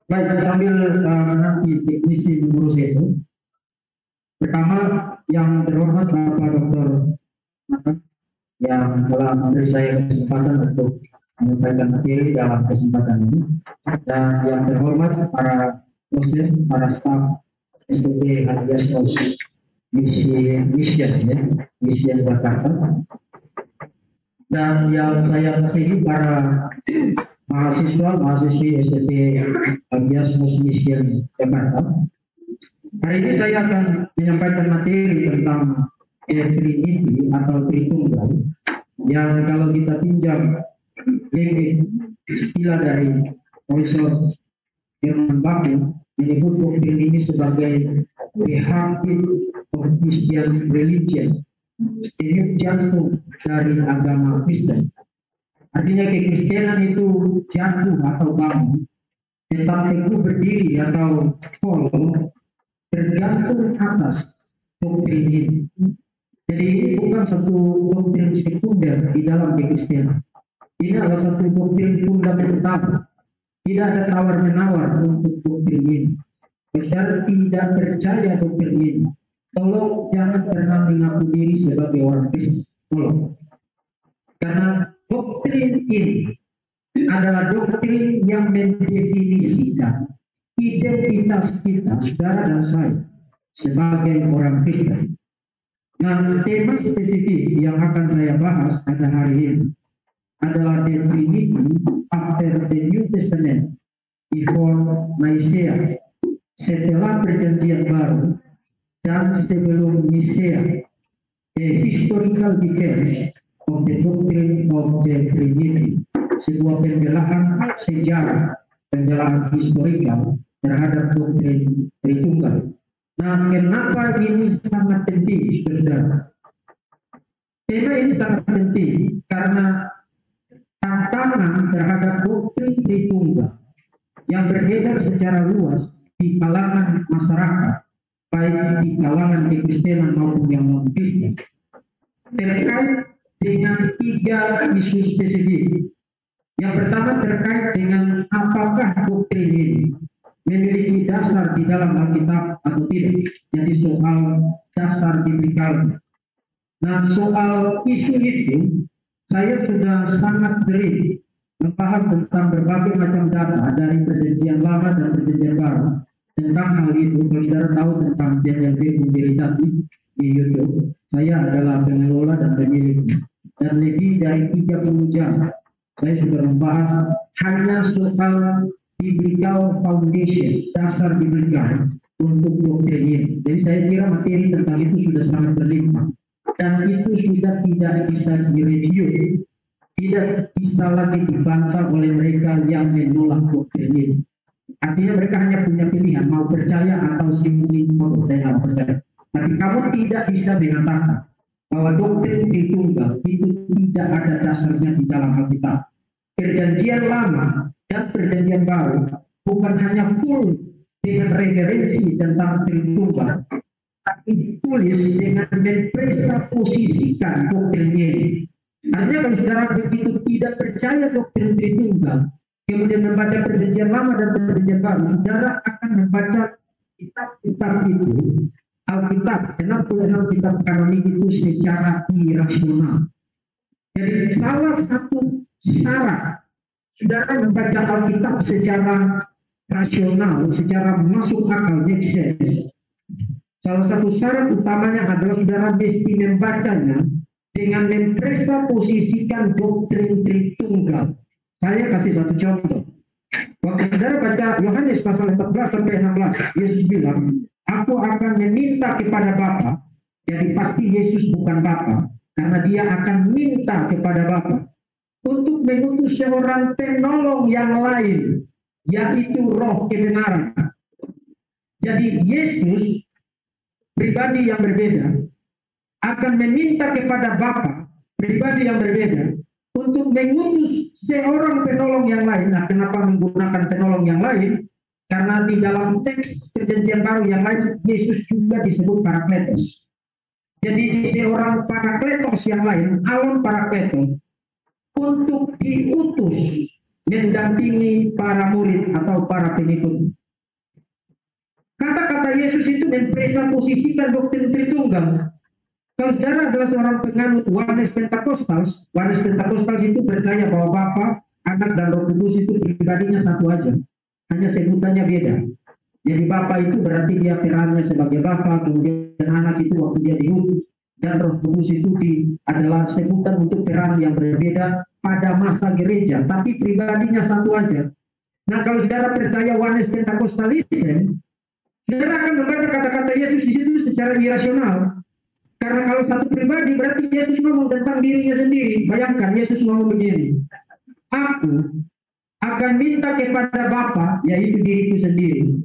Baik, sambil nanti teknisi mengurus itu. Pertama, yang terhormat Bapak Dr. yang telah memberi saya kesempatan untuk menyampaikan materi dalam kesempatan ini, dan yang terhormat para dosen, para staf SPP alias misi Jakarta, dan yang saya kasihi para mahasiswi SPP alias misi Jakarta. Hari ini saya akan menyampaikan materi tentang Trinity atau Tritunggal, yang kalau kita pinjam istilah dari Profesor Herman Bakken menyebut doktrin ini sebagai the heartbeat of Christian religion, denyut jantung dari agama Kristen. Artinya kekristenan itu jantung atau bangun, tetap teguh berdiri atau follow tergantung atas doktrin ini. Jadi ini bukan satu doktrin sekunder di dalam kekristenan. Ini adalah satu doktrin fundamental. Tidak ada tawar-menawar untuk doktrin ini. Saudara tidak percaya doktrin ini, tolong jangan pernah mengaku diri sebagai orang Kristen. Tolong. Karena doktrin ini adalah doktrin yang mendefinisikan identitas kita, saudara dan saya, sebagai orang Kristen. Nah, tema spesifik yang akan saya bahas pada hari ini adalah the Trinity after the New Testament before Nicaea, setelah perjanjian baru dan sebelum Nicea, the historical defense of the doctrine of the Trinity, sebuah pembelahan sejarah, pembelahan historikal terhadap doktrin Tritunggal. Nah, kenapa ini sangat penting, saudara? Tema ini sangat penting karena tantangan terhadap doktrin Tritunggal yang beredar secara luas di kalangan masyarakat, baik di kalangan kekristenan maupun yang non-Kristen, terkait dengan 3 isu spesifik. Yang pertama terkait dengan apakah doktrin ini memiliki dasar di dalam Alkitab atau tidak. Jadi soal dasar biblikal. Nah, soal isu itu saya sudah sangat sering membahas tentang berbagai macam data dari perjanjian lama dan perjanjian baru tentang hal itu. Kalau saudara tahu tentang JLB Unjilitati di YouTube, saya adalah pengelola dan pemiliknya. Dan lebih dari 30 jam saya sudah membahas hanya soal biblical foundation, dasar biblikal untuk doktrin ini. Jadi saya kira materi tentang itu sudah sangat berlimpah. Dan itu sudah tidak bisa direview, tidak bisa lagi dibantah oleh mereka yang menolak doktrin ini. Artinya mereka hanya punya pilihan, mau percaya atau simply saya nggak percaya. Tapi kamu tidak bisa mengatakan bahwa doktrin Tritunggal itu tidak ada dasarnya di dalam Alkitab. Perjanjian lama dan perjanjian baru bukan hanya full dengan referensi tentang Tritunggal, tapi ditulis dengan mempresposisikan doktrin ini. Artinya kalau saudara begitu tidak percaya doktrin Tritunggal, kemudian membaca perjanjian lama dan perjanjian baru, saudara akan membaca kitab-kitab itu, Alkitab, 66 kitab kanonik itu secara irasional. Jadi salah satu syarat saudara membaca Alkitab secara rasional, secara masuk akal, make sense. Salah satu syarat utamanya adalah saudara mesti membacanya dengan mempresposisikan doktrin Tritunggal. Saya kasih satu contoh. Waktu saudara baca Yohanes pasal 14 sampai 16, Yesus bilang, aku akan meminta kepada Bapa. Jadi pasti Yesus bukan Bapa, karena dia akan minta kepada Bapa untuk mengutus seorang penolong yang lain, yaitu Roh kebenaran. Jadi Yesus, pribadi yang berbeda, akan meminta kepada Bapa, pribadi yang berbeda, untuk mengutus seorang penolong yang lain. Nah, kenapa menggunakan penolong yang lain? Karena di dalam teks perjanjian baru yang lain, Yesus juga disebut Parakletos. Jadi seorang Parakletos yang lain, Alon Parakletos, untuk diutus mendampingi para murid atau para pengikut. Kata-kata Yesus itu mempresupposisikan doktrin Tritunggal. Kalau saudara adalah seorang penganut Oneness Pentakostal itu percaya bahwa Bapa, Anak, dan Roh Kudus itu pribadinya satu aja, hanya sebutannya beda. Jadi Bapa itu berarti dia perannya sebagai Bapa, kemudian Anak itu waktu dia diutus, dan Roh Kudus itu adalah sebutan untuk peran yang berbeda pada masa gereja, tapi pribadinya satu aja. Nah, kalau saudara percaya Oneness Pentakostalism, saudara akan membaca kata-kata Yesus di situ secara irasional. Karena kalau satu pribadi berarti Yesus ngomong tentang dirinya sendiri. Bayangkan Yesus ngomong begini, aku akan minta kepada Bapa, yaitu diriku sendiri,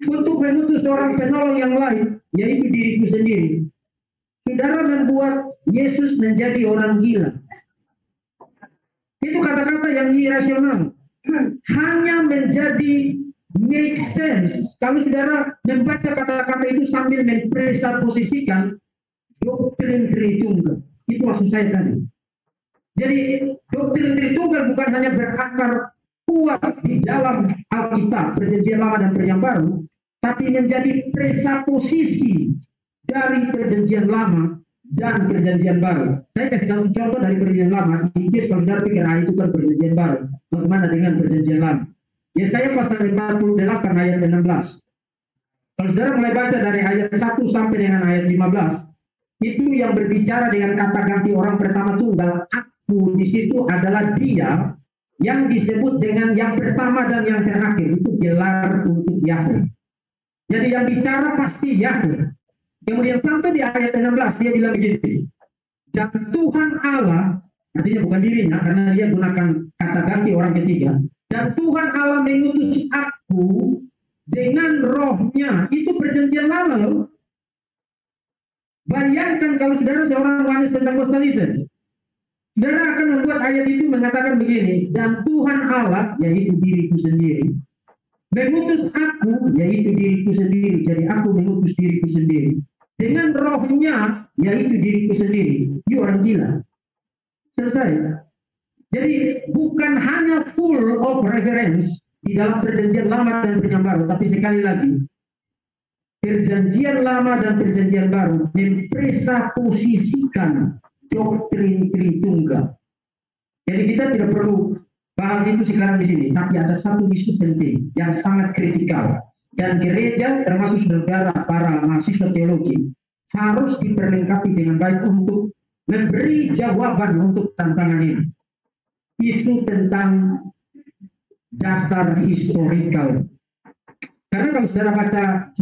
untuk mengutus seorang penolong yang lain, yaitu diriku sendiri. Saudara membuat Yesus menjadi orang gila. Itu kata-kata yang irasional. Hanya menjadi make sense kalau saudara membaca kata-kata itu sambil mempresupposisikan doktrin Tritunggal. Itu maksud saya tadi. Jadi doktrin Tritunggal bukan hanya berakar kuat di dalam Alkitab, Perjanjian Lama dan Perjanjian Baru, tapi menjadi presupposisi dari Perjanjian Lama dan Perjanjian Baru. Saya kasih satu contoh dari Perjanjian Lama. Ini kalau saudara pikir itu kan Perjanjian Baru. Bagaimana dengan Perjanjian Lama? Yesaya pasal 48 ayat 16. Kalau saudara mulai baca dari ayat 1 sampai dengan ayat 15, itu yang berbicara dengan kata ganti orang pertama tunggal. Aku di situ adalah dia yang disebut dengan yang pertama dan yang terakhir. Itu gelar untuk Yahweh. Jadi yang bicara pasti Yahweh. Kemudian sampai di ayat 16 dia bilang begini, dan Tuhan Allah, artinya bukan dirinya karena dia gunakan kata ganti orang ketiga, dan Tuhan Allah mengutus aku dengan rohnya. Itu Perjanjian Lama loh. Bayangkan kalau saudara seorang Oneness Pentecostalism, saudara akan membuat ayat itu mengatakan begini, dan Tuhan Allah, yaitu diriku sendiri, mengutus aku, yaitu diriku sendiri. Jadi aku mengutus diriku sendiri dengan rohnya, yaitu diriku sendiri. You orang gila. Selesai. Jadi bukan hanya full of reference di dalam Perjanjian Lama dan Perjanjian Baru, tapi sekali lagi Perjanjian Lama dan Perjanjian Baru mempresupposisikan doktrin Tritunggal. Jadi kita tidak perlu bahas itu sekarang di sini, tapi ada satu isu penting yang sangat kritikal, dan gereja termasuk saudara para mahasiswa teologi harus diperlengkapi dengan baik untuk memberi jawaban untuk tantangan ini. Isu tentang dasar historikal. Karena kalau saudara baca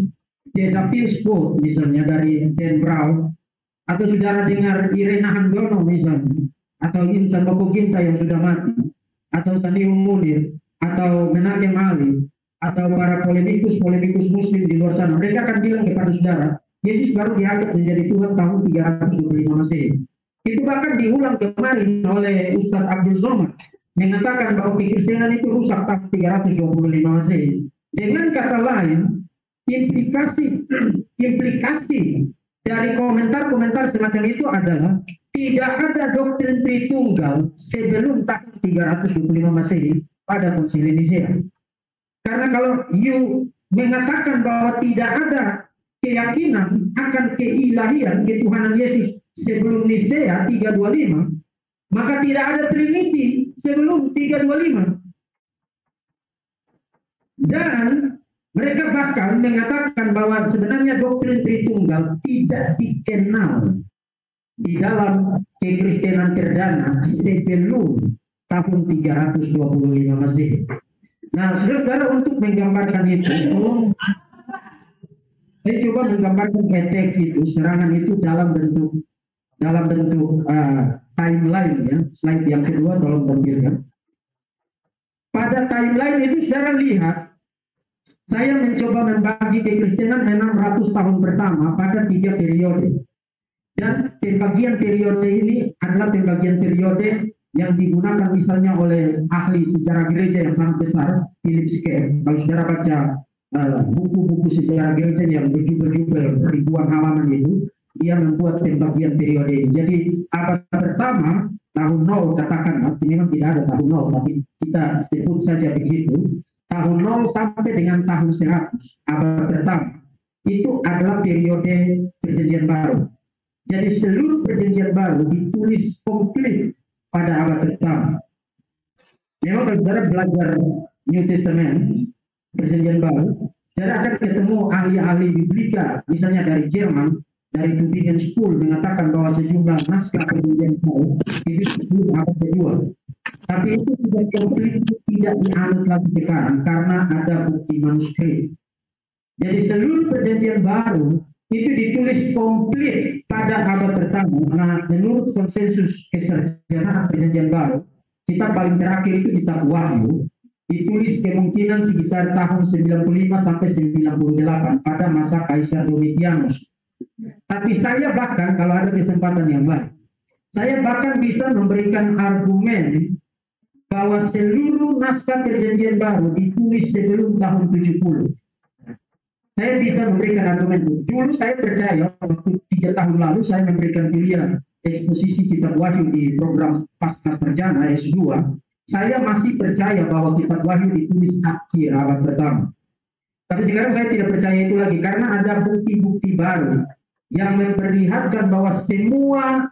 Davis quote misalnya dari Dan Brown, atau saudara dengar Irena Handono misalnya, atau Insan Bokoginta yang sudah mati, atau Sandiaga Munir, atau Menachem Ali, atau para polemikus Muslim di luar sana, mereka akan bilang kepada saudara, Yesus baru diangkat menjadi Tuhan tahun 325 Masehi. Itu bahkan diulang kemarin oleh Ustadz Abdul Somad, mengatakan bahwa kekristenan itu rusak tahun 325 Masehi. Dengan kata lain, implikasi dari komentar-komentar semacam itu adalah tidak ada doktrin Tritunggal sebelum tahun 325 Masehi pada Konsili Nisea. Karena kalau you mengatakan bahwa tidak ada keyakinan akan keilahian, ketuhanan Yesus sebelum Nisea 325, maka tidak ada Trinity sebelum 325. Dan mereka bahkan mengatakan bahwa sebenarnya doktrin Tritunggal tidak dikenal di dalam kekristenan perdana sebelum tahun 325 Masehi. Nah, saudara, untuk menggambarkan itu, saya coba menggambarkan teks itu, serangan itu dalam bentuk timeline ya. Slide yang kedua tolong tampilkan. Pada timeline itu saudara lihat, saya mencoba membagi kekristenan 600 tahun pertama pada 3 periode. Dan pembagian periode ini adalah pembagian periode yang digunakan misalnya oleh ahli sejarah gereja yang sangat besar, Philip Schaff. Kalau saudara baca buku-buku sejarah gereja yang berjubel-jubel ribuan halaman itu, dia membuat pembagian periode ini. Jadi abad pertama tahun 0 katakanlah, memang tidak ada tahun 0, tapi kita sebut saja begitu, tahun 0 sampai dengan tahun 100, abad pertama, itu adalah periode perjanjian baru. Jadi seluruh perjanjian baru ditulis komplit pada abad pertama. Memang kalau saudara belajar New Testament, perjanjian baru, saudara akan ketemu ahli-ahli biblika, misalnya dari Jerman, dari Tübingen School mengatakan bahwa sejumlah naskah perjanjian baru itu disebut abad kedua. Tapi itu sudah komplit tidak dianut lagi sekarang karena ada bukti manuskrip. Jadi seluruh perjanjian baru itu ditulis komplit pada abad pertama. Nah, menurut konsensus kesejahteraan perjanjian baru, kita paling terakhir itu kitab Wahyu, ditulis kemungkinan sekitar tahun 95 sampai 98 pada masa Kaisar Domitianus. Tapi saya bahkan kalau ada kesempatan yang lain, saya bahkan bisa memberikan argumen bahwa seluruh naskah perjanjian baru ditulis sebelum tahun 70. Saya bisa memberikan argumen itu. Dulu saya percaya, waktu 3 tahun lalu saya memberikan pilihan eksposisi kitab Wahyu di program Pasca Sarjana S2. Saya masih percaya bahwa kitab Wahyu ditulis akhir abad pertama. Tapi sekarang saya tidak percaya itu lagi karena ada bukti-bukti baru yang memperlihatkan bahwa semua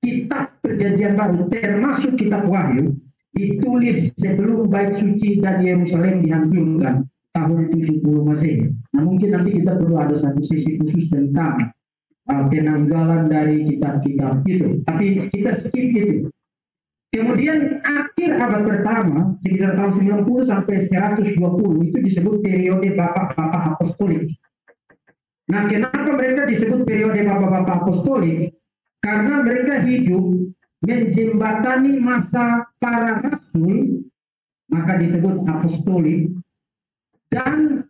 kitab perjanjian baru termasuk kitab Wahyu ditulis sebelum Bait Suci dan Yerusalem dihancurkan tahun 70 Masehi. Nah, mungkin nanti kita perlu ada satu sesi khusus tentang penanggalan dari kitab-kitab itu. Tapi kita skip itu. Kemudian akhir abad pertama, sekitar tahun 90 sampai 120, itu disebut periode bapak-bapak apostolik. Nah, kenapa mereka disebut periode bapak-bapak apostolik? Karena mereka hidup menjembatani masa para rasul, maka disebut apostolik, dan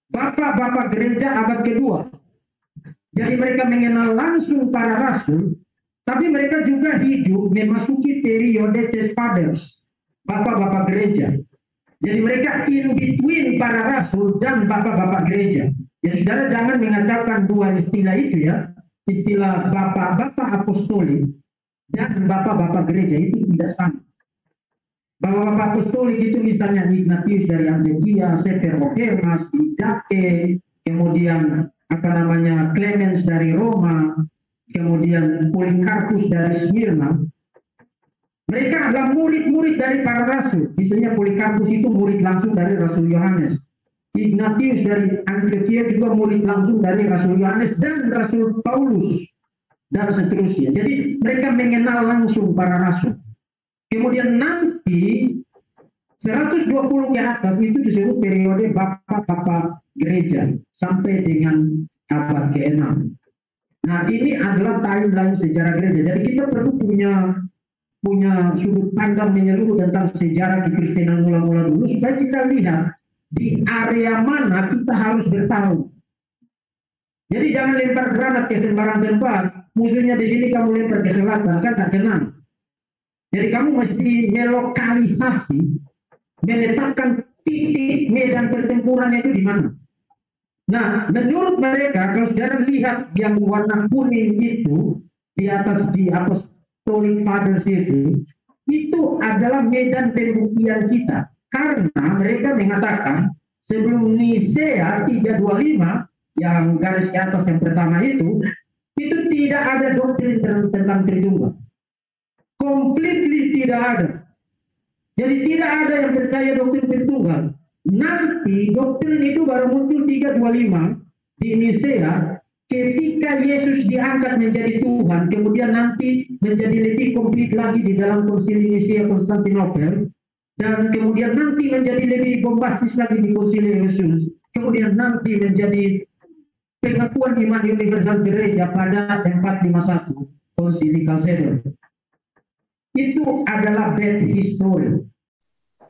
bapak-bapak gereja abad kedua. Jadi mereka mengenal langsung para rasul, tapi mereka juga hidup memasuki periode church fathers, bapak-bapak gereja. Jadi mereka in between para rasul dan bapak-bapak gereja. Jadi saudara jangan mengacaukan dua istilah itu ya. Istilah bapak-bapak apostolik dan bapak-bapak gereja itu tidak sama. Bapak-bapak apostolik itu misalnya Ignatius dari Antioquia, Sefer Hermas, Didache, kemudian Clemens dari Roma, kemudian Polikarpus dari Smyrna. Mereka adalah murid-murid dari para rasul. Misalnya Polikarpus itu murid langsung dari Rasul Yohanes. Ignatius dari Antioquia juga murid langsung dari Rasul Yohanes dan Rasul Paulus dan seterusnya. Jadi mereka mengenal langsung para rasul. Kemudian nanti 120 ke atas itu disebut periode bapak-bapak gereja sampai dengan abad ke-6. Nah, ini adalah timeline sejarah gereja. Jadi kita perlu punya sudut pandang menyeluruh tentang sejarah kekristenan mula-mula dulu supaya kita lihat di area mana kita harus bertarung. Jadi jangan lempar granat ke sembarang tempat. Musuhnya di sini kamu lempar ke selatan, kan tak kenal. Jadi kamu mesti melokalisasi, menetapkan titik medan pertempuran itu di mana. Nah, menurut mereka, kalau saudara lihat yang warna kuning itu di atas di Apostolic Fathers itu adalah medan pembuktian kita. Karena mereka mengatakan sebelum Nisea 325 yang garis di atas yang pertama itu tidak ada doktrin tentang Tritunggal. Completely tidak ada. Jadi tidak ada yang percaya doktrin Tritunggal. Nanti doktrin itu baru muncul 325 di Nisea ketika Yesus diangkat menjadi Tuhan, kemudian nanti menjadi lebih komplit lagi di dalam konsili Nisea Konstantinopel. Dan kemudian nanti menjadi lebih bombastis lagi di konsili Efesus. Kemudian nanti menjadi pengakuan iman universal gereja pada 451 konsili Chalcedon. Itu adalah bad history,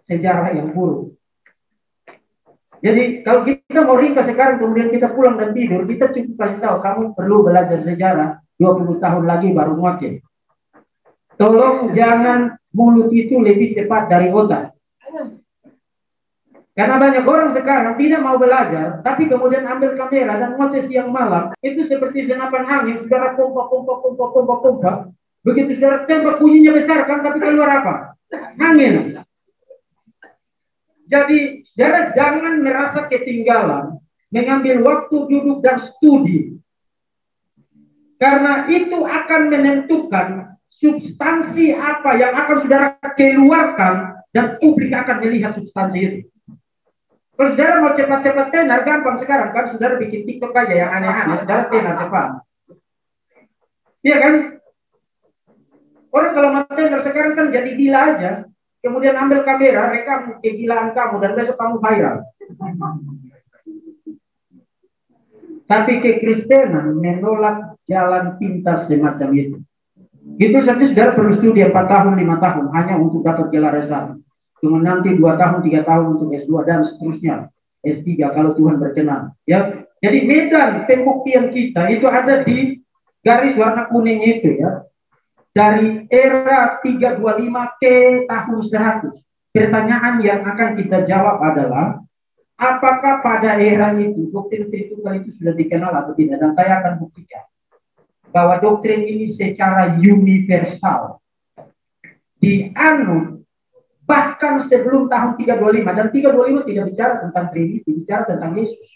sejarah yang buruk. Jadi kalau kita mau ringkas sekarang kemudian kita pulang dan tidur, kita cukup kasih tahu kamu perlu belajar sejarah 20 tahun lagi baru muat. Tolong jangan mulut itu lebih cepat dari otak. Karena banyak orang sekarang tidak mau belajar, tapi kemudian ambil kamera dan ngoceh siang malam, itu seperti senapan angin, saudara pompa. Begitu saudara tembak, bunyinya besar kan, tapi keluar apa? Angin. Jadi saudara jangan merasa ketinggalan mengambil waktu duduk dan studi. Karena itu akan menentukan substansi apa yang akan saudara keluarkan dan publik akan melihat substansi itu. Kalau saudara mau cepat-cepat tenar, gampang sekarang kan, saudara bikin TikTok aja yang aneh-aneh, saudara tenar cepat. Iya kan? Orang kalau mau tenar sekarang kan jadi gila aja, kemudian ambil kamera, rekam kegilaan kamu, dan besok kamu viral. Tapi kekristenan menolak jalan pintas semacam itu. Itu saja saudara perlu studi 4 tahun, 5 tahun, hanya untuk dapat gelar S1. Kemudian nanti 2 tahun, 3 tahun untuk S2 dan seterusnya. S3 kalau Tuhan berkenan. Ya, jadi medan pembuktian kita itu ada di garis warna kuning itu ya. Dari era 325 ke tahun 100. Pertanyaan yang akan kita jawab adalah, apakah pada era itu doktrin Tritunggal itu sudah dikenal atau tidak? Dan saya akan buktikan bahwa doktrin ini secara universal dianut bahkan sebelum tahun 325. Dan 325 tidak bicara tentang Trinity, bicara tentang Yesus.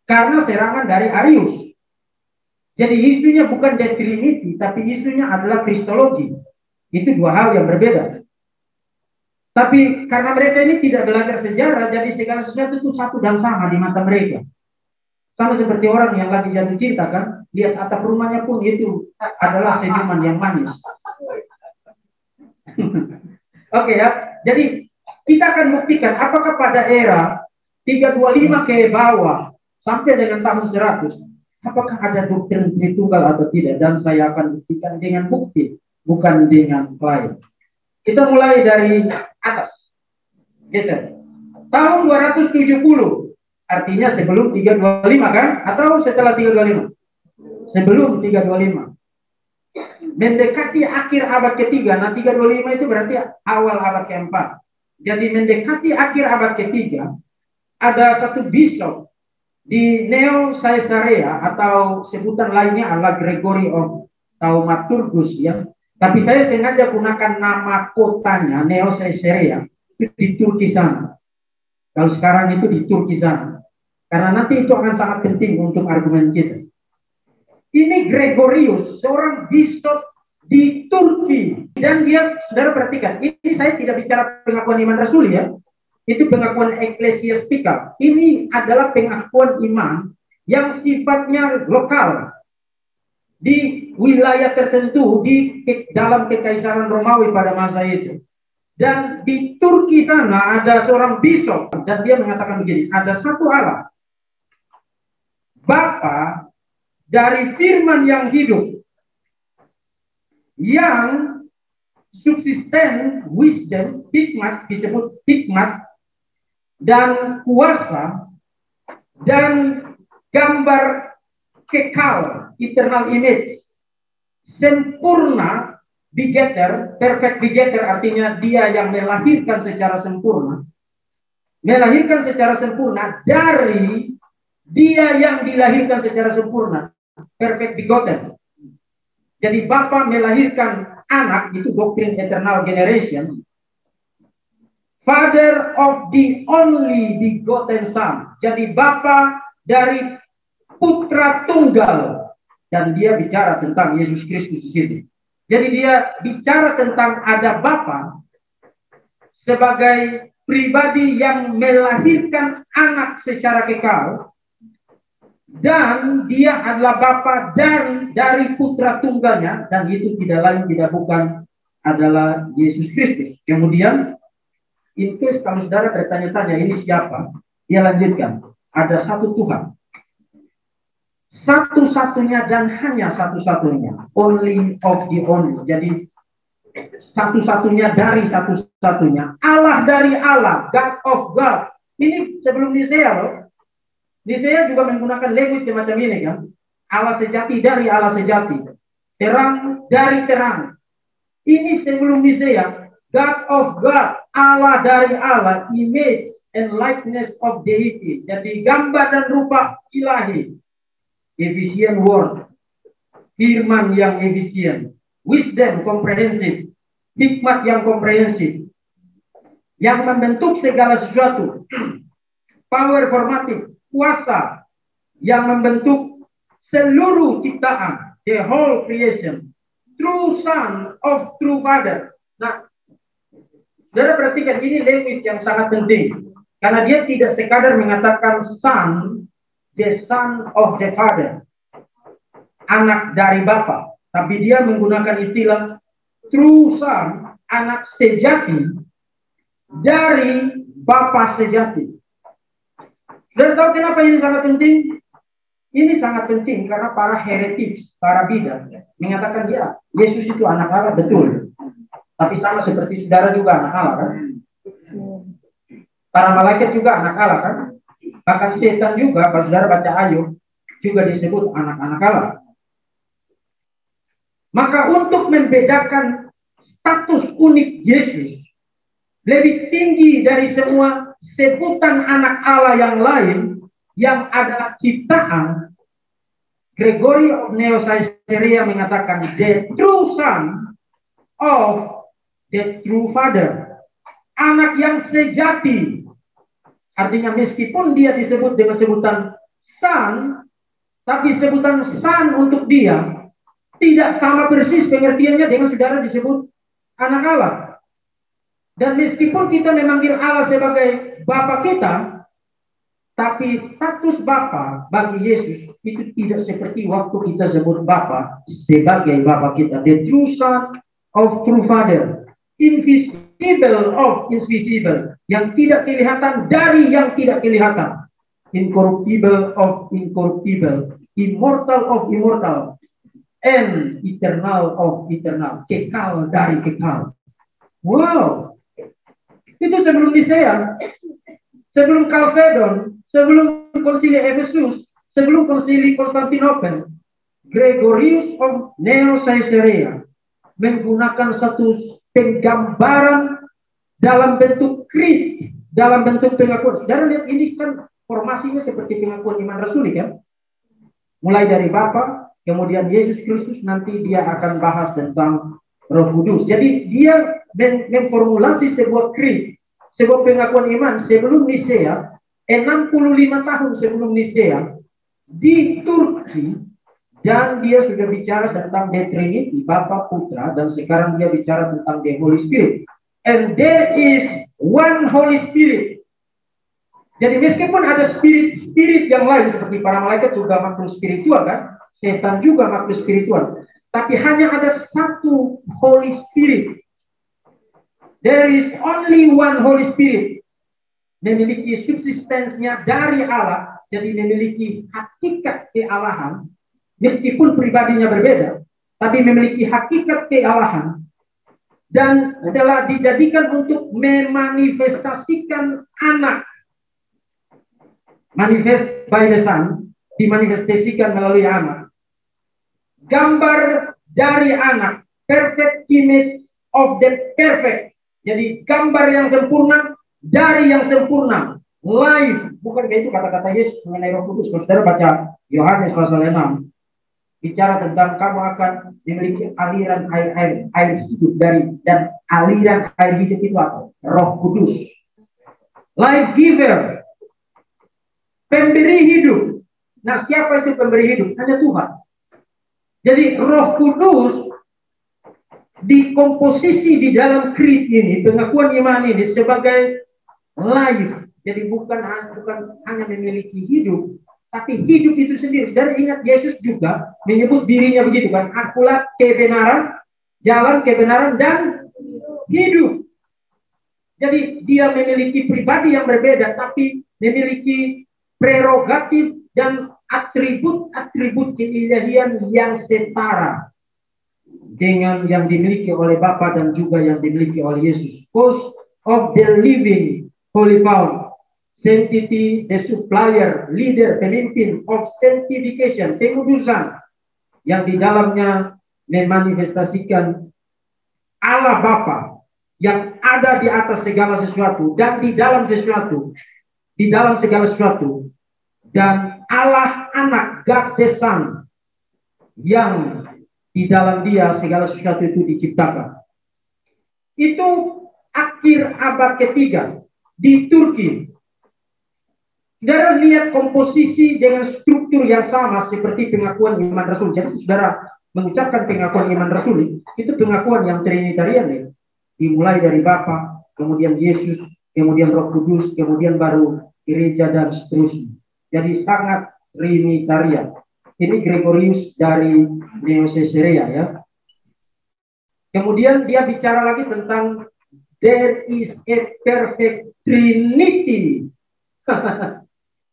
Karena serangan dari Arius. Jadi isunya bukan the Trinity, tapi isunya adalah Kristologi. Itu dua hal yang berbeda. Tapi karena mereka ini tidak belajar sejarah, jadi segala sesuatu itu satu dan sama di mata mereka. Sama seperti orang yang lagi jatuh cinta kan, lihat atap rumahnya pun itu adalah senyuman yang manis. Oke ya, jadi kita akan buktikan apakah pada era 325 ke bawah sampai dengan tahun 100, apakah ada doktrin Tritunggal atau tidak, dan saya akan buktikan dengan bukti, bukan dengan klaim. Kita mulai dari atas. Geser. Tahun 270, artinya sebelum 325 kan? Atau setelah 325? Sebelum 325. Mendekati akhir abad ketiga. Nah, 325 itu berarti awal abad keempat. Jadi mendekati akhir abad ketiga, ada satu bishop di Neo Caesarea, atau sebutan lainnya adalah Gregory of Thaumaturgus ya. Tapi saya sengaja gunakan nama kotanya Neo Caesarea, itu di Turki sana. Kalau sekarang itu di Turki sana. Karena nanti itu akan sangat penting untuk argumen kita. Ini Gregorius, seorang bishop di Turki. Dan dia, saudara perhatikan, ini saya tidak bicara pengakuan iman rasuli ya. Itu pengakuan eklesiastikal. Ini adalah pengakuan iman yang sifatnya lokal. Di wilayah tertentu di dalam kekaisaran Romawi pada masa itu. Dan di Turki sana ada seorang bishop dan dia mengatakan begini, ada satu Allah, Bapa dari firman yang hidup, yang subsisten, wisdom, hikmat, disebut hikmat, dan kuasa, dan gambar kekal, eternal image, sempurna, begetter, perfect begetter, artinya dia yang melahirkan secara sempurna, dari dia yang dilahirkan secara sempurna, perfect begotten. Jadi Bapa melahirkan anak, itu doktrin eternal generation. Father of the only begotten Son. Jadi Bapa dari Putra Tunggal, dan dia bicara tentang Yesus Kristus di sini. Jadi dia bicara tentang ada Bapa sebagai pribadi yang melahirkan anak secara kekal, dan dia adalah Bapa dari Putra Tunggalnya, dan itu tidak lain tidak bukan adalah Yesus Kristus. Kemudian itu kalau saudara bertanya-tanya ini siapa, dia lanjutkan, ada satu Tuhan. Satu-satunya dan hanya satu-satunya, only of the only. Jadi satu-satunya dari satu-satunya, Allah dari Allah, God of God. Ini sebelum Nisea loh. Nisea juga menggunakan language semacam ini kan. Allah sejati dari Allah sejati, terang dari terang. Ini sebelum Nisea, God of God, Allah dari Allah, image and likeness of deity. Jadi gambar dan rupa ilahi. Efficient word, firman yang efisien. wisdom komprehensif, hikmat yang komprehensif, yang membentuk segala sesuatu, power formatif, kuasa yang membentuk seluruh ciptaan, the whole creation, true son of true father. Nah, saudara perhatikan, ini language yang sangat penting, karena dia tidak sekadar mengatakan son, the son of the father, anak dari Bapa, tapi dia menggunakan istilah true son, anak sejati dari Bapa sejati. Dan tahu kenapa ini sangat penting? Ini sangat penting karena para heretik, para bidat mengatakan ya, Yesus itu anak Allah, betul. Tapi sama seperti saudara juga anak Allah kan? Para malaikat juga anak Allah kan? Bahkan setan juga, kalau saudara baca Ayub, juga disebut anak-anak Allah. Maka untuk membedakan status unik Yesus lebih tinggi dari semua sebutan anak Allah yang lain yang adalah ciptaan, Gregory of Nyssa mengatakan the true son of the true father, anak yang sejati. Artinya meskipun dia disebut dengan sebutan son, tapi sebutan son untuk dia tidak sama persis pengertiannya dengan saudara disebut anak Allah. Dan meskipun kita memanggil Allah sebagai Bapa kita, tapi status Bapa bagi Yesus itu tidak seperti waktu kita sebut Bapa sebagai Bapa kita. The true son of true father, invisible of invisible, yang tidak kelihatan dari yang tidak kelihatan, incorruptible of incorruptible, immortal of immortal, and eternal of eternal, kekal dari kekal. Wow. Itu sebelum Nisea, sebelum Chalcedon, sebelum konsili Efesus, sebelum konsili Konstantinopel, Gregorius of Nyssa menggunakan satu penggambaran dalam bentuk krit, dalam bentuk pengakuan. Saudara lihat ini kan formasinya seperti pengakuan iman rasuli kan? Mulai dari Bapa, kemudian Yesus Kristus, nanti dia akan bahas tentang Roh Kudus. Jadi dia memformulasi sebuah krit, sebuah pengakuan iman sebelum Nisea, 65 tahun sebelum Nisea di Turki, dan dia sudah bicara tentang the Trinity, Bapa, Putra, dan sekarang dia bicara tentang the Holy Spirit. And there is one Holy Spirit. Jadi meskipun ada spirit yang lain seperti para malaikat juga makhluk spiritual kan, setan juga makhluk spiritual. Tapi hanya ada satu Holy Spirit. There is only one Holy Spirit. Memiliki subsistensinya dari Allah. Jadi memiliki hakikat kealahan. Meskipun pribadinya berbeda. Tapi memiliki hakikat kealahan. Dan telah dijadikan untuk memanifestasikan anak. Manifest by the Son. Dimanifestasikan melalui anak. Gambar dari anak, perfect image of the perfect. Jadi gambar yang sempurna dari yang sempurna. Life, bukan itu kata-kata Yesus mengenai Roh Kudus. Kalau saudara baca Yohanes pasal 6, bicara tentang kamu akan memiliki aliran air hidup dari, dan aliran air hidup itu apa? Roh Kudus. Life giver, pemberi hidup. Nah, siapa itu pemberi hidup? Hanya Tuhan. Jadi Roh Kudus dikomposisi di dalam krit ini, pengakuan iman ini sebagai life. Jadi bukan hanya memiliki hidup, tapi hidup itu sendiri. Saudara ingat Yesus juga menyebut dirinya begitu kan, akulah kebenaran, jalan kebenaran dan hidup. Jadi dia memiliki pribadi yang berbeda, tapi memiliki prerogatif dan atribut-atribut keilahian yang setara dengan yang dimiliki oleh Bapa dan juga yang dimiliki oleh Yesus. Cause of the living Holy Fount, sanctity, the supplier, leader, pemimpin of sanctification, pengudusan, yang di dalamnya memanifestasikan Allah Bapa yang ada di atas segala sesuatu dan di dalam sesuatu, di dalam segala sesuatu, dan Allah Anak, God the Son, yang Di dalam Dia segala sesuatu itu diciptakan. Itu akhir abad ketiga di Turki. Saudara lihat komposisi dengan struktur yang sama seperti pengakuan iman Rasul. Jadi saudara mengucapkan pengakuan iman Rasul, itu pengakuan yang Trinitarian ya. Dimulai dari Bapa, kemudian Yesus, kemudian Roh Kudus, kemudian baru gereja dan seterusnya. Jadi sangat Trinitarian. Ini Gregorius dari Neo-Caesarea ya. Kemudian dia bicara lagi tentang there is a perfect Trinity.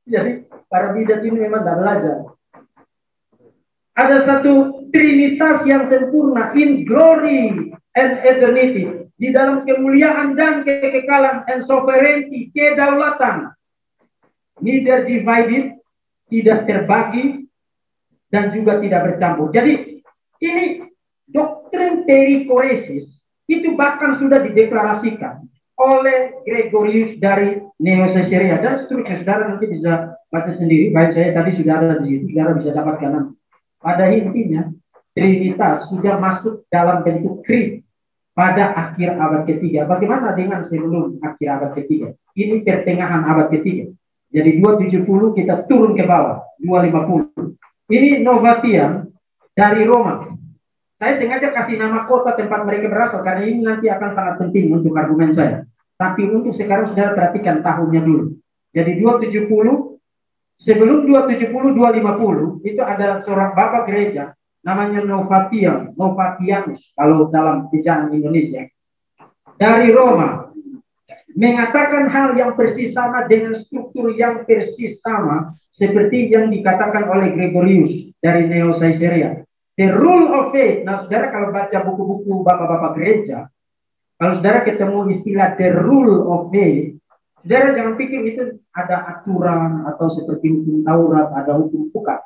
Jadi para bidat ini memang tidak belajar. Ada satu Trinitas yang sempurna in glory and eternity, di dalam kemuliaan dan kekekalan, and sovereignty, kedaulatan, neither divided, tidak terbagi, dan juga tidak bercampur. Jadi ini doktrin perikoresis itu bahkan sudah dideklarasikan oleh Gregorius dari Neo-Caesarea dan seterusnya. Saudara nanti bisa baca sendiri. Baik, saya tadi sudah ada di situ, saudara bisa dapatkan nanti. Pada intinya Trinitas sudah masuk dalam bentuk creed pada akhir abad ketiga. Bagaimana dengan sebelum akhir abad ketiga? Ini pertengahan abad ketiga. Jadi 270 kita turun ke bawah 250. Ini Novatian dari Roma. Saya sengaja kasih nama kota tempat mereka berasal karena ini nanti akan sangat penting untuk argumen saya. Tapi untuk sekarang saudara perhatikan tahunnya dulu. Jadi 270, sebelum 270, 250 itu ada seorang bapak gereja namanya Novatianus kalau dalam ejaan Indonesia. Dari Roma mengatakan hal yang persis sama dengan struktur yang persis sama seperti yang dikatakan oleh Gregorius dari Neo-Caesarea. The rule of faith. Nah, saudara kalau baca buku-buku bapak-bapak gereja, kalau saudara ketemu istilah the rule of faith, saudara jangan pikir itu ada aturan atau seperti hukum Taurat, ada hukum bukan.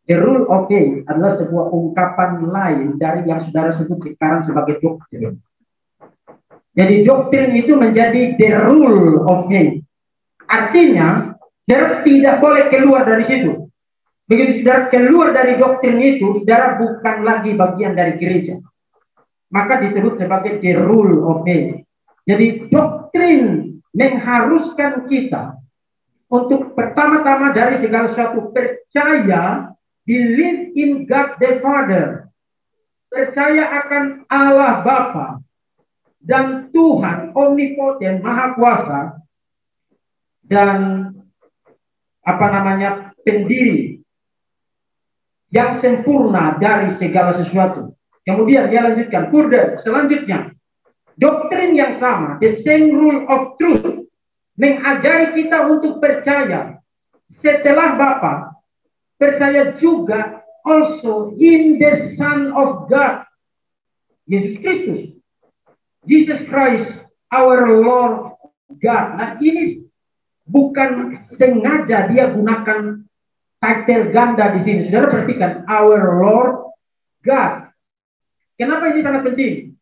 The rule of faith adalah sebuah ungkapan lain dari yang saudara sebut sekarang sebagai doktrin. Jadi doktrin itu menjadi the rule of faith. Artinya, saudara tidak boleh keluar dari situ. Begitu saudara keluar dari doktrin itu, saudara bukan lagi bagian dari gereja. Maka disebut sebagai the rule of faith. Jadi doktrin mengharuskan kita untuk pertama-tama dari segala sesuatu percaya, believe in God the Father. Percaya akan Allah Bapa dan Tuhan omnipoten Maha Kuasa dan pendiri yang sempurna dari segala sesuatu. Kemudian dia lanjutkan, further, selanjutnya, doktrin yang sama, the same rule of truth, mengajari kita untuk percaya setelah Bapa, percaya juga also in the Son of God, Yesus Kristus, Jesus Christ, our Lord God. Nah, ini bukan sengaja dia gunakan title ganda di sini. Saudara perhatikan, our Lord God. Kenapa ini sangat penting?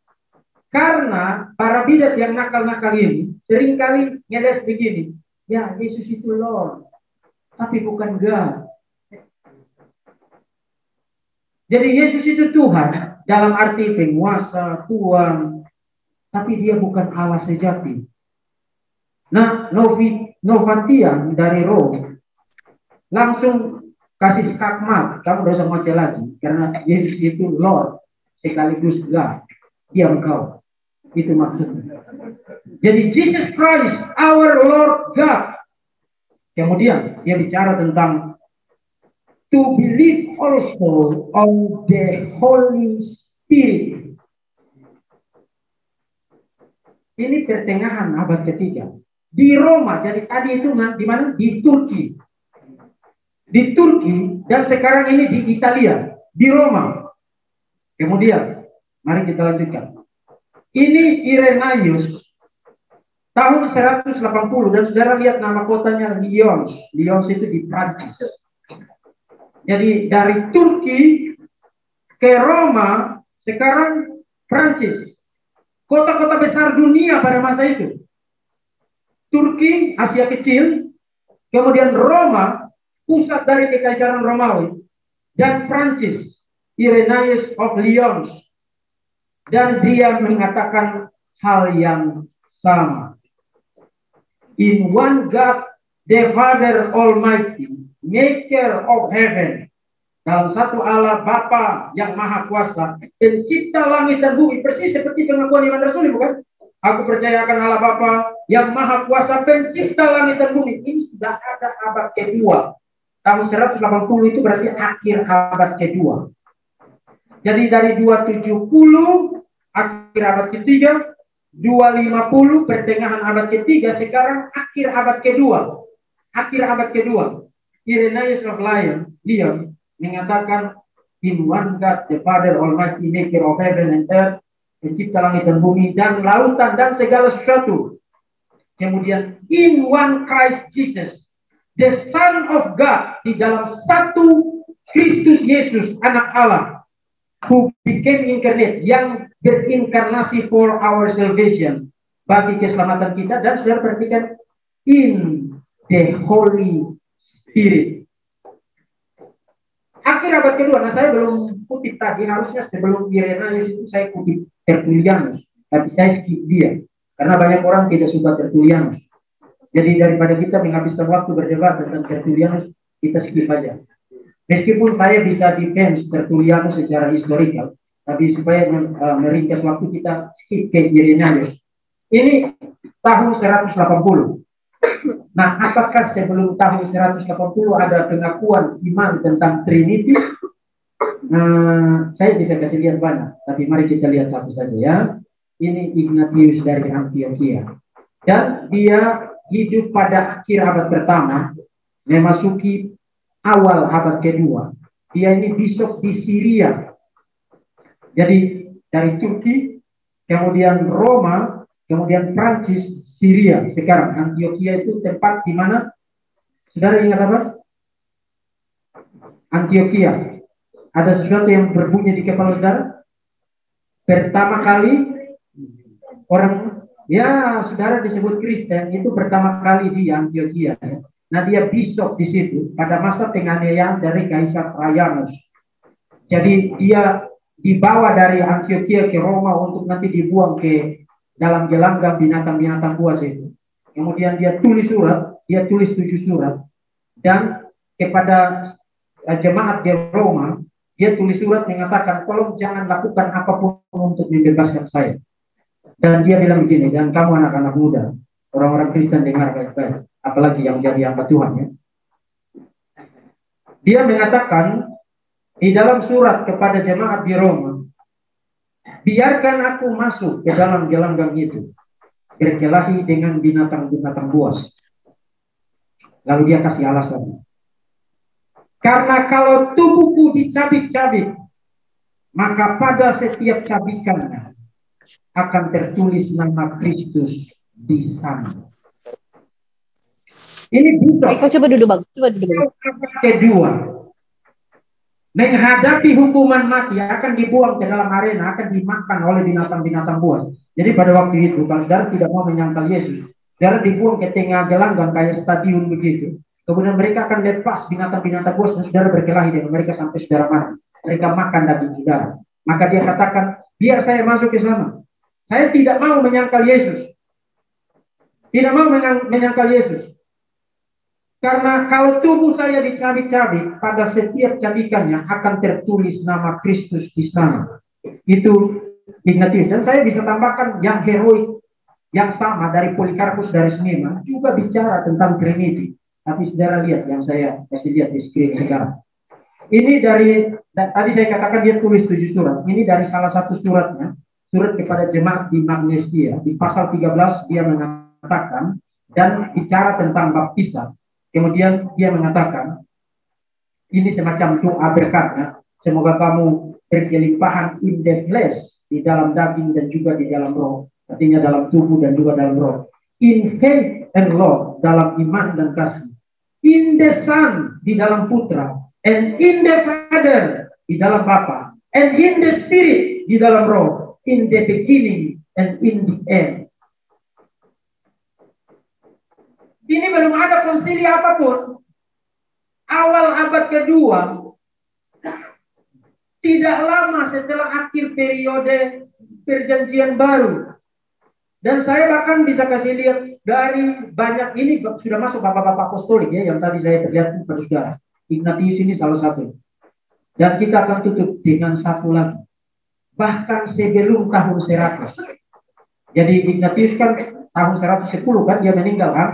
Karena para bidat yang nakal-nakal ini seringkali ngeles begini. Ya, Yesus itu Lord, tapi bukan God. Jadi Yesus itu Tuhan dalam arti penguasa, Tuhan, tapi dia bukan Allah sejati. Nah, Novatian dari Rome langsung kasih skakmat, kamu dosa mati lagi karena Yesus itu Lord sekaligus God. Diam kau. Itu maksudnya. Jadi Jesus Christ our Lord God. Kemudian dia bicara tentang to believe also on the Holy Spirit. Ini pertengahan abad ketiga di Roma. Jadi tadi itu di mana? Di Turki. Di Turki dan sekarang ini di Italia, di Roma. Kemudian, mari kita lanjutkan. Ini Irenaeus tahun 180 dan saudara lihat nama kotanya Lyons. Lyons itu di Prancis. Jadi dari Turki ke Roma, sekarang Prancis. Kota-kota besar dunia pada masa itu. Turki, Asia Kecil, kemudian Roma, pusat dari Kekaisaran Romawi, dan Prancis. Irenaeus of Lyons, dan dia mengatakan hal yang sama. In one God, the Father Almighty, Maker of heaven. Dalam satu Allah Bapa yang Maha Kuasa, pencipta langit dan bumi. Persis seperti pengakuan iman Rasul, bukan? Aku percaya akan Allah Bapa yang Maha Kuasa, pencipta langit dan bumi. Ini sudah ada abad kedua. Tahun 180 itu berarti akhir abad kedua. Jadi dari 270 akhir abad ketiga, 250 pertengahan abad ketiga, sekarang akhir abad kedua. Akhir abad kedua. Irenaeus of Lyon mengatakan in one God, the Father Almighty, Maker of heaven and earth, pencipta langit dan bumi dan lautan dan segala sesuatu. Kemudian in one Christ Jesus, the Son of God, di dalam satu Kristus Yesus, anak Allah, who became incarnate, yang berinkarnasi for our salvation, bagi keselamatan kita. Dan saudara perhatikan, in the Holy Spirit. Akhir abad kedua. Nah, saya belum kutip tadi, harusnya sebelum Irenaeus itu saya kutip Tertullianus, tapi saya skip dia karena banyak orang tidak suka Tertullianus. Jadi daripada kita menghabiskan waktu berdebat tentang Tertullianus, kita skip aja. Meskipun saya bisa defense Tertullianus secara historikal, tapi supaya meringkas waktu, kita skip ke Irenaeus. Ini tahun 180. Nah, apakah sebelum tahun 180 ada pengakuan iman tentang Trinity? Saya bisa kasih lihat banyak, tapi mari kita lihat satu saja ya. Ini Ignatius dari Antioquia. Dan dia hidup pada akhir abad pertama, memasuki awal abad kedua. Dia ini bishop di Syria. Jadi dari Turki, kemudian Roma, kemudian Prancis, Syria. Sekarang Antioquia itu tempat di mana? Saudara ingat apa? Antioquia. Ada sesuatu yang berbunyi di kepala saudara? Pertama kali orang, ya saudara disebut Kristen, itu pertama kali di Antioquia. Nah, dia bishop di situ pada masa penganiayaan dari Kaisar Trajanus. Jadi dia dibawa dari Antioquia ke Roma untuk nanti dibuang ke dalam gelanggang binatang-binatang buas itu. Kemudian dia tulis surat, dia tulis 7 surat, dan kepada jemaat di Roma, dia tulis surat mengatakan, tolong jangan lakukan apapun untuk membebaskan saya. Dan dia bilang begini, dan kamu anak-anak muda, orang-orang Kristen dengar baik-baik, apalagi yang jadi hamba Tuhan ya. Dia mengatakan di dalam surat kepada jemaat di Roma, biarkan aku masuk ke dalam gelanggang itu, berkelahi dengan binatang-binatang buas. Lalu dia kasih alasan. Karena kalau tubuhku dicabik-cabik, maka pada setiap cabikannya akan tertulis nama Kristus di sana. Ini bukan. Coba duduk bang. Coba duduk. Kedua, menghadapi hukuman mati, akan dibuang ke dalam arena, akan dimakan oleh binatang-binatang buas. Jadi pada waktu itu, kalau saudara tidak mau menyangkal Yesus, saudara dibuang ke tengah gelanggang kayak stadion begitu. Kemudian mereka akan lepas binatang-binatang buas dan saudara berkelahi dengan mereka sampai saudara mati. Mereka makan daging saudara. Maka dia katakan, biar saya masuk ke sana. Saya tidak mau menyangkal Yesus. Tidak mau menyangkal Yesus. Karena kalau tubuh saya dicabik-cabik, pada setiap cabikannya akan tertulis nama Kristus di sana. Itu Ignatius. Dan saya bisa tambahkan yang heroik, yang sama dari Polikarpus dari Smyrna, juga bicara tentang Trinity. Tapi saudara lihat yang saya kasih lihat di screen sekarang. Ini dari, tadi saya katakan dia tulis 7 surat. Ini dari salah satu suratnya, surat kepada jemaat di Magnesia. Di pasal 13 dia mengatakan dan bicara tentang baptisan. Kemudian dia mengatakan, ini semacam doa berkatnya, semoga kamu berkelimpahan in the flesh, di dalam daging dan juga di dalam roh. Artinya dalam tubuh dan juga dalam roh. In faith and love, dalam iman dan kasih. In the Son, di dalam putra. And in the Father, di dalam Bapa. And in the Spirit, di dalam roh. In the beginning and in the end. Ini belum ada konsili apapun. Awal abad kedua, tidak lama setelah akhir periode perjanjian baru. Dan saya bahkan bisa kasih lihat dari banyak ini sudah masuk bapak-bapak apostolik ya, yang tadi saya perlihatkan pada saudara. Ignatius ini salah satu. Dan kita akan tutup dengan satu lagi. Bahkan sebelum tahun 100. Jadi Ignatius kan tahun 110 kan dia meninggal kan.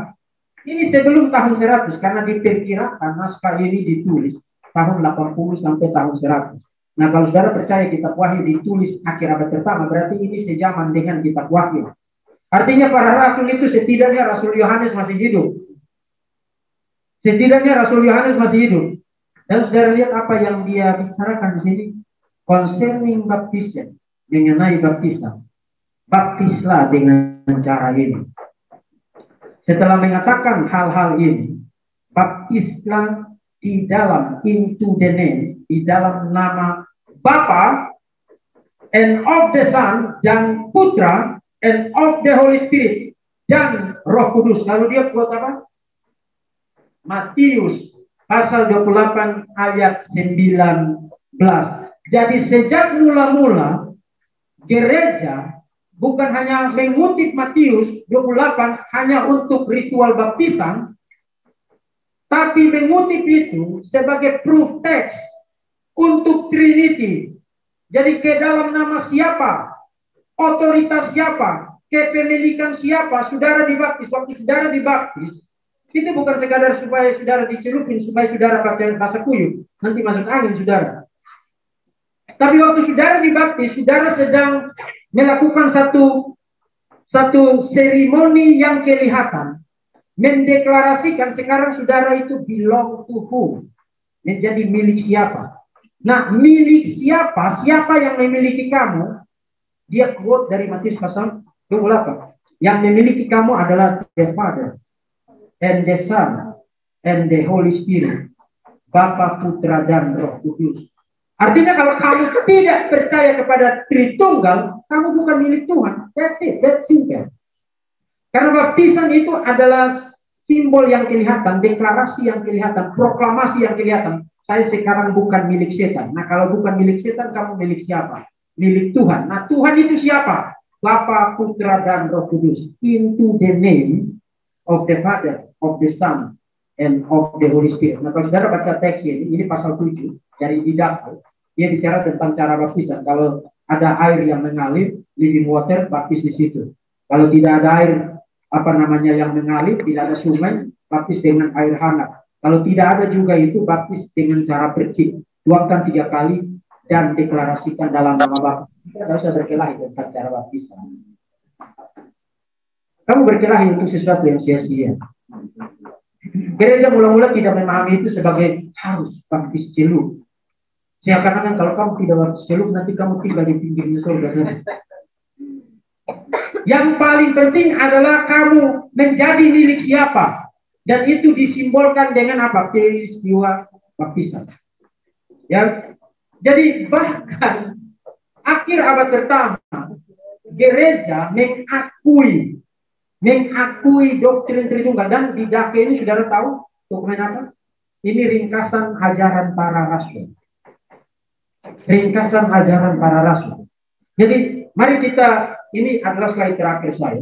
Ini sebelum tahun 100 karena diperkirakan naskah ini ditulis tahun 80 sampai tahun 100. Nah kalau saudara percaya kitab Wahyu ditulis akhir abad pertama, berarti ini sejaman dengan kitab Wahyu. Artinya para rasul itu setidaknya Rasul Yohanes masih hidup. Setidaknya Rasul Yohanes masih hidup. Dan saudara lihat apa yang dia bicarakan di sini. Concerning baptism. Mengenai baptisan. Baptislah dengan cara ini. Setelah mengatakan hal-hal ini. Baptislah di dalam into the name. Di dalam nama Bapa. And of the Son. Dan Putra. And of the Holy Spirit dan Roh Kudus. Lalu dia buat apa? Matius pasal 28 ayat 19. Jadi sejak mula-mula gereja bukan hanya mengutip Matius 28 hanya untuk ritual baptisan, tapi mengutip itu sebagai proof text untuk Trinity. Jadi ke dalam nama siapa? Otoritas siapa, kepemilikan siapa, saudara dibaptis. Waktu saudara dibaptis, itu bukan sekadar supaya saudara dicelupin, supaya saudara pakai bahasa kuyup, nanti masuk angin saudara. Tapi waktu saudara dibaptis, saudara sedang melakukan satu seremoni yang kelihatan, mendeklarasikan sekarang saudara itu belong to whom, menjadi milik siapa. Nah, milik siapa, siapa yang memiliki kamu? Dia quote dari Matius pasal 28. Yang memiliki kamu adalah the Father and the Son and the Holy Spirit. Bapa, Putra, dan Roh Kudus. Artinya kalau kamu tidak percaya kepada Tritunggal, kamu bukan milik Tuhan. That's it, that's simple. Karena baptisan itu adalah simbol yang kelihatan, deklarasi yang kelihatan, proklamasi yang kelihatan. Saya sekarang bukan milik setan. Nah kalau bukan milik setan, kamu milik siapa? Milik Tuhan. Nah Tuhan itu siapa? Bapa, Putra, dan Roh Kudus. Into the name of the Father, of the Son, and of the Holy Spirit. Nah kalau saudara baca teks ini pasal 7 dari Didakil, dia bicara tentang cara baptisan. Kalau ada air yang mengalir, living water, baptis di situ. Kalau tidak ada air yang mengalir, tidak ada sungai, baptis dengan air hangat. Kalau tidak ada juga itu, baptis dengan cara percik. Tuangkan 3 kali dan deklarasikan dalam nama Bapa. Kita tidak usah berkelahi tentang cara baptisan. Kamu berkelahi untuk sesuatu yang sia-sia. Gereja mula-mula tidak memahami itu sebagai harus baptis celup. Seakan-akan kalau kamu tidak baptis celup, nanti kamu tinggal di pinggirnya surga sana. Yang paling penting adalah kamu menjadi milik siapa. Dan itu disimbolkan dengan apa? Peristiwa baptisan. Ya. Jadi bahkan akhir abad pertama, gereja mengakui doktrin Tritunggal. Dan di Dake ini saudara tahu dokumen apa? Ini ringkasan ajaran para rasul. Ringkasan ajaran para rasul. Jadi mari kita, ini adalah slide terakhir saya.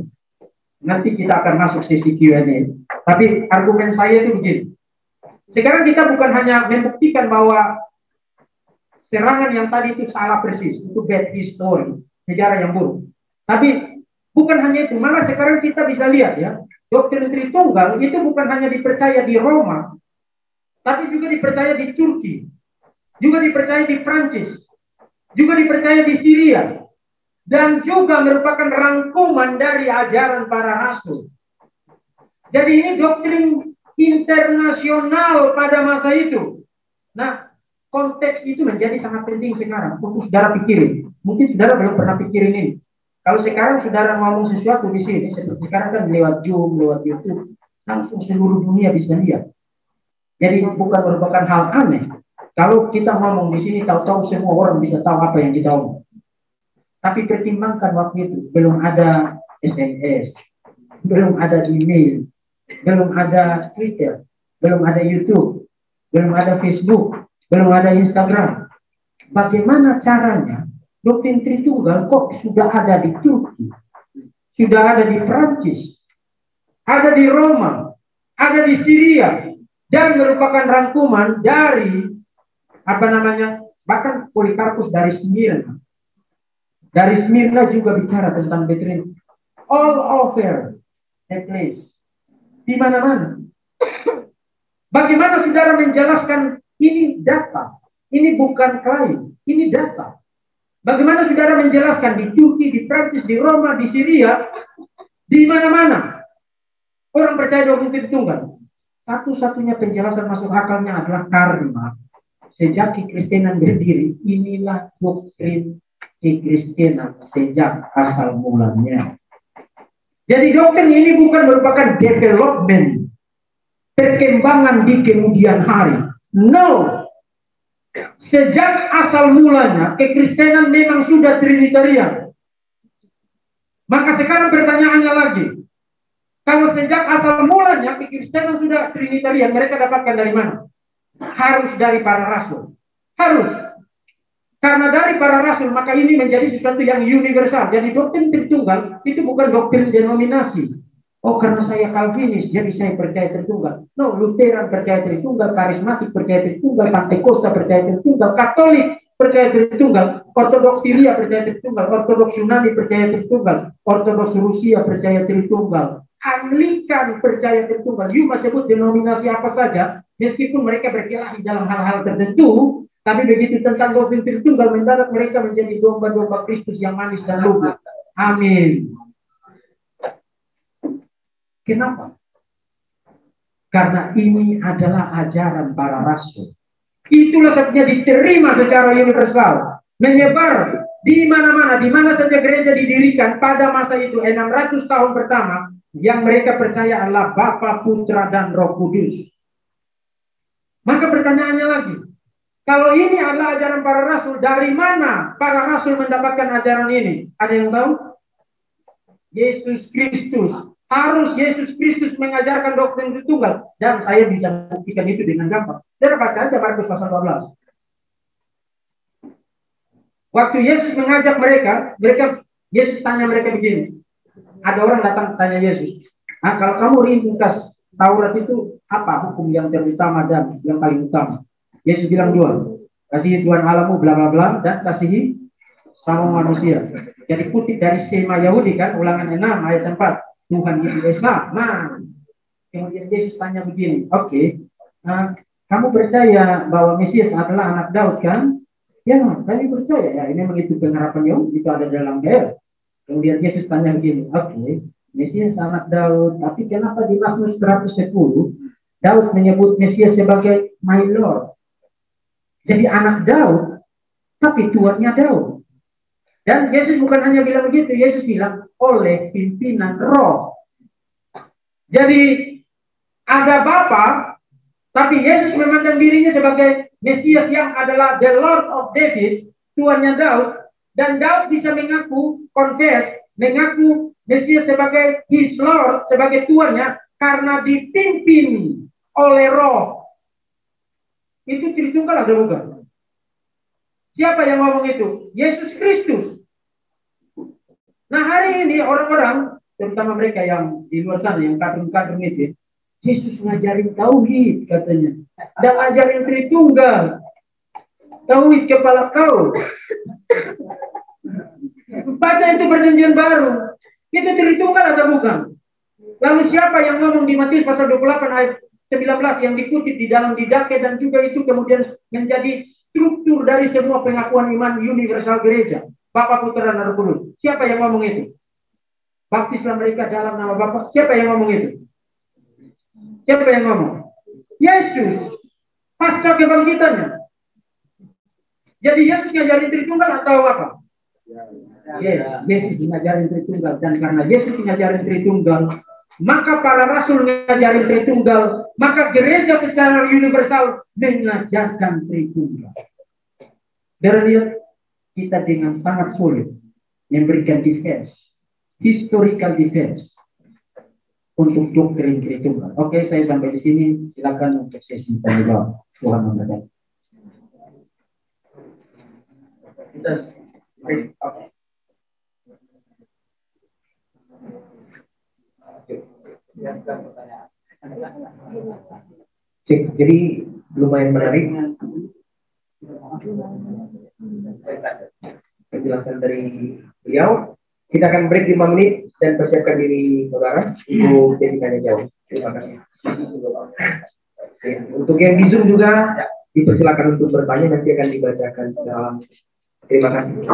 Nanti kita akan masuk sesi Q&A. Tapi argumen saya itu begini. Sekarang kita bukan hanya membuktikan bahwa serangan yang tadi itu salah persis, itu bad history, sejarah yang buruk. Tapi bukan hanya itu, malah sekarang kita bisa lihat ya, doktrin Tritunggal itu bukan hanya dipercaya di Roma, tapi juga dipercaya di Turki, juga dipercaya di Prancis, juga dipercaya di Syria, dan juga merupakan rangkuman dari ajaran para rasul. Jadi ini doktrin internasional pada masa itu. Nah, konteks itu menjadi sangat penting sekarang untuk saudara pikirin. Mungkin saudara belum pernah pikirin ini. Kalau sekarang saudara ngomong sesuatu di sini, seperti sekarang kan lewat Zoom, lewat YouTube, langsung seluruh dunia bisa lihat. Jadi bukan merupakan hal aneh. Kalau kita ngomong di sini, tahu-tahu semua orang bisa tahu apa yang kita omong. Tapi pertimbangkan waktu itu belum ada SMS, belum ada email, belum ada Twitter, belum ada YouTube, belum ada Facebook, belum ada Instagram. Bagaimana caranya doktrin Tritunggal kok sudah ada di Turki, sudah ada di Prancis, ada di Roma, ada di Syria, dan merupakan rangkuman dari bahkan Polikarpus dari Smyrna. Dari Smyrna juga bicara tentang doktrin all over the place, di mana-mana. Bagaimana saudara menjelaskan ini data? Ini bukan klaim, ini data. Bagaimana saudara menjelaskan di Turki, di Prancis, di Roma, di Syria, di mana-mana orang percaya doktrin Tritunggal? Satu-satunya penjelasan masuk akalnya adalah karena sejak kekristenan berdiri, inilah doktrin kekristenan sejak asal mulanya. Jadi doktrin ini bukan merupakan development, perkembangan di kemudian hari. No. Sejak asal mulanya, kekristenan memang sudah Trinitarian. Maka sekarang pertanyaannya lagi. Kalau sejak asal mulanya, kekristenan sudah Trinitarian, mereka dapatkan dari mana? Harus dari para rasul. Harus. Karena dari para rasul, maka ini menjadi sesuatu yang universal. Jadi doktrin Tritunggal itu bukan doktrin denominasi. Oh, karena saya Calvinis, jadi saya percaya Tritunggal. No, Lutheran percaya Tritunggal, Karismatik percaya Tritunggal, Pantekosta percaya Tritunggal, Katolik percaya Tritunggal, Ortodoks Syria percaya Tritunggal, Ortodoks Yunani percaya Tritunggal, Ortodoks Rusia percaya Tritunggal, Anglikan percaya Tritunggal. You masih sebut denominasi apa saja, meskipun mereka berkelahi dalam hal-hal tertentu, tapi begitu tentang doktrin Tritunggal, mendadak mereka menjadi domba-domba Kristus yang manis dan lugu. Amin. Kenapa? Karena ini adalah ajaran para rasul. Itulah sebabnya diterima secara universal, menyebar di mana-mana, di mana saja gereja didirikan pada masa itu 600 tahun pertama, yang mereka percaya adalah Bapa, Putra, dan Roh Kudus. Maka pertanyaannya lagi, kalau ini adalah ajaran para rasul, dari mana para rasul mendapatkan ajaran ini? Ada yang tahu? Yesus Kristus. Harus Yesus Kristus mengajarkan doktrin Tritunggal. Dan saya bisa buktikan itu dengan gampang. Saudara baca aja Markus pasal 12. Waktu Yesus mengajak mereka, Yesus tanya mereka begini. Ada orang datang tanya Yesus, kalau kamu ringkas Taurat itu apa hukum yang terutama dan yang paling utama? Yesus bilang 2. Kasihi Tuhan Allahmu bla bla bla dan kasihi sama manusia. Jadi kutip dari Sema Yahudi kan, Ulangan 6 ayat 4. Tuhan Yesus Esa. Nah, kemudian Yesus tanya begini, oke, kamu percaya bahwa Mesias adalah anak Daud kan? Ya, kami percaya. Ya, ini memang itu pengharapan Yahudi, itu ada dalam Bible. Kemudian Yesus tanya begini, oke, Mesias anak Daud, tapi kenapa di Mazmur 110 Daud menyebut Mesias sebagai my Lord? Jadi anak Daud, tapi tuannya Daud. Dan Yesus bukan hanya bilang begitu, Yesus bilang oleh pimpinan roh. Jadi ada Bapa, tapi Yesus memandang dirinya sebagai Mesias yang adalah the Lord of David, tuannya Daud, dan Daud bisa mengaku, mengaku Mesias sebagai his Lord, sebagai tuannya, karena dipimpin oleh roh. Itu Tritunggal ada bukan? Siapa yang ngomong itu? Yesus Kristus. Nah hari ini orang-orang, terutama mereka yang di luar sana, yang kadrun-kadrun itu, Yesus ngajarin tauhid katanya. Dan ajarin Tritunggal. Tauhid kepala kau. Baca itu perjanjian baru. Itu Tritunggal atau bukan? Lalu siapa yang ngomong di Matius pasal 28 ayat 19 yang dikutip di dalam Didache dan juga itu kemudian menjadi struktur dari semua pengakuan iman universal gereja. Bapa, Putra, dan Roh Kudus. Siapa yang ngomong itu? Baptislah mereka dalam nama Bapa. Siapa yang ngomong itu? Siapa yang ngomong? Yesus. Pasca kebangkitannya. Jadi Yesus ngajarin Tritunggal atau apa? Yes, Yesus ngajarin Tritunggal. Dan karena Yesus ngajarin Tritunggal, maka para rasul ngajarin Tritunggal, maka gereja secara universal mengajarkan Tritunggal. Dan lihat, kita dengan sangat sulit memberikan defense, historical defense untuk doktrin Tritunggal. Oke, saya sampai di sini. Silakan untuk sesi tanya jawab. Tuhan memberkati. Kita break up. Jadi lumayan menarik penjelasan dari beliau. Kita akan break 5 menit dan persiapkan diri saudara untuk jadi tanya jawab. Terima kasih. Untuk yang di Zoom juga dipersilakan untuk bertanya, nanti akan dibacakan secara. Terima kasih.